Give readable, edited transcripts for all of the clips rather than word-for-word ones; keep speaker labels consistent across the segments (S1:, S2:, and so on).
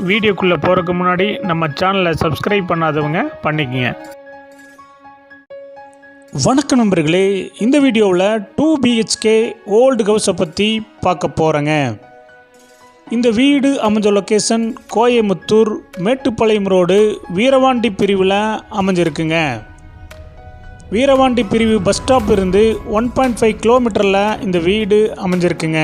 S1: வீடியோக்குள்ளே போகிறதுக்கு முன்னாடி நம்ம சேனலை சப்ஸ்கிரைப் பண்ணாதவங்க பண்ணிக்கங்க. வணக்கம் நண்பர்களே, இந்த வீடியோவில் 2 BHK ஓல்டு ஹவுஸை பற்றி பார்க்க போகிறேங்க. இந்த வீடு அமைஞ்ச லொக்கேஷன் கோயமுத்தூர் மேட்டுப்பாளையம் ரோடு வீரவாண்டி பிரிவில் அமைஞ்சிருக்குங்க. வீரவாண்டி பிரிவு பஸ் ஸ்டாப் இருந்து 1.5 கிலோமீட்டரில் இந்த வீடு அமைஞ்சிருக்குங்க.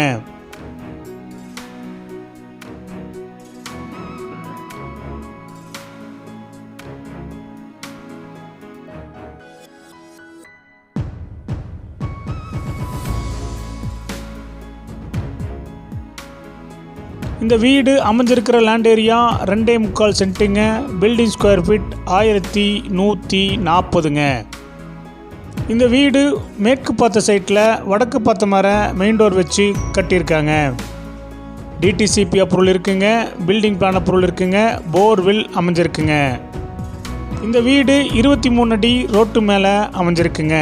S1: இந்த வீடு அமைஞ்சிருக்கிற லேண்ட் ஏரியா 2.25 சென்ட்டுங்க. பில்டிங் ஸ்கொயர் ஃபீட் 1140ங்க. இந்த வீடு மேற்கு பார்த்த சைட்டில் வடக்கு பார்த்த மாதிரி மெயின் டோர் வச்சு கட்டியிருக்காங்க. டிடிசிபி அப்ரூவல் இருக்குங்க. பில்டிங் பிளான் அப்ரூவல் இருக்குங்க. போர்வில் அமைஞ்சிருக்குங்க. இந்த வீடு 23 அடி ரோட்டு மேலே அமைஞ்சிருக்குங்க.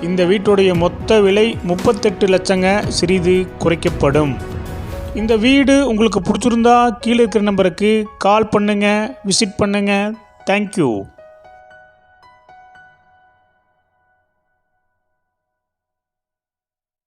S1: இந்த வீட்டுடைய மொத்த விலை 38 லட்சங்க. சிறிது குறைக்கப்படும். இந்த வீடு உங்களுக்கு பிடிச்சிருந்தா கீழே இருக்கிற நம்பருக்கு கால் பண்ணுங்கள், விசிட் பண்ணுங்கள். தேங்க்யூ.